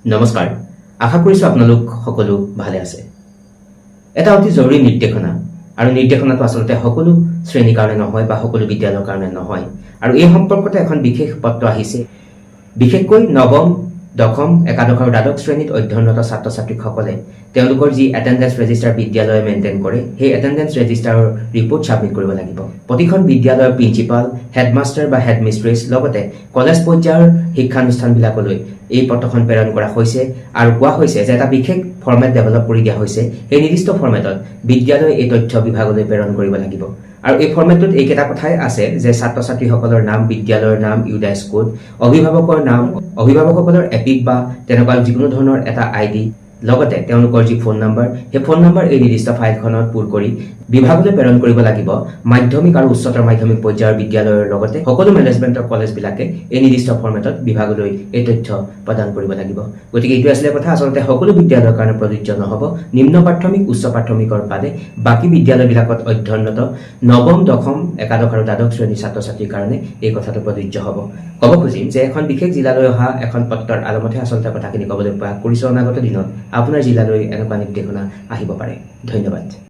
নমস্কাৰ আশা কৰিছো আপোনালোক সকলো ভালে আছে এটা অতি জৰুৰী নিৰ্দেশনা আৰু নিৰ্দেশনাটো আসলতে সকলো শ্ৰেণীৰ কাৰণে নহয় বা সকলো বিদ্যালয়ৰ কাৰণে নহয় আৰু এই সম্পৰ্কতে এখন বিশেষ পত্ৰ আহিছে বিশেষকৈ নৱম দশম একাদশ আৰু দ্বাদশ শ্ৰেণীত অধ্যয়নৰত ছাত্ৰ-ছাত্ৰীসকলে তেওঁলোকৰ যি এটেন্ডেন্স ৰেজিষ্টাৰ বিদ্যালয়ে মেইনটেইন কৰে সেই এটেন্ডেন্স ৰেজিষ্টাৰৰ ৰিপৰ্ট সাবমিট কৰিব লাগিব প্ৰতিখন বিদ্যালয়ৰ প্ৰিন্সিপাল হেডমাষ্টাৰ বা হেডমিষ্ট্ৰেছ লগতে কলেজ পৰ্যায়ৰ শিক্ষানুষ্ঠানবিলাকলৈ এই পত্ৰখন প্ৰেৰণ কৰা হৈছে আৰু কোৱা হৈছে যে এটা বিশেষ ফৰ্মেট ডেভেলপ কৰি দিয়া হৈছে এই নিৰ্দিষ্ট ফৰ্মেটত বিদ্যালয়ে এই তথ্য বিভাগলৈ প্ৰেৰণ কৰিব লাগিব আৰু এই ফৰ্মেটটোত এইকেইটা কথাই আছে যে ছাত্ৰ-ছাত্ৰীসকলৰ নাম বিদ্যালয়ৰ নাম ইউডাইছ কোড অভিভাৱকৰ নাম অভিভাৱকসকলৰ এপিক বা তেনেকুৱা যিকোনো ধৰণৰ এটা আইডি লগতে তেওঁলোকৰ যি ফোন নম্বৰ সেই ফোন নম্বৰ এই নিৰ্দিষ্ট ফাইলখনত পুৰ কৰি বিভাগলৈ প্ৰেৰণ কৰিব লাগিব মাধ্যমিক আৰু উচ্চতৰ মাধ্যমিক পৰ্যায়ৰ বিদ্যালয়ৰ লগতে সকলো মেনেজমেণ্টৰ কলেজবিলাকে এই নিৰ্দিষ্ট ফৰ্মেটত বিভাগলৈ এই তথ্য প্ৰদান কৰিব লাগিব গতিকে এইটো আসলে কথা আসলতে সকলো বিদ্যালয়ৰ কাৰণে প্ৰযোজ্য নহব নিম্ন প্ৰাথমিক উচ্চ প্ৰাথমিকৰ বাদে বাকি বিদ্যালয়বিলাকত অধ্যয়নৰত নৱম দশম একাদশ আৰু দ্বাদশ শ্ৰেণীৰ ছাত্ৰ-ছাত্ৰীৰ কাৰণে এই কথাটো প্ৰযোজ্য হ'ব ক'ব খুজিম যে এখন বিশেষ জিলালৈ অহা এখন পত্ৰৰ আলমতে আসলতে কথাখিনি ক'বলৈ প্ৰয়াস কৰিছো অনাগত দিনত আপোনাৰ জিলালৈ এনেকুৱা নিৰ্দেশনা আহিব পাৰে ধন্যবাদ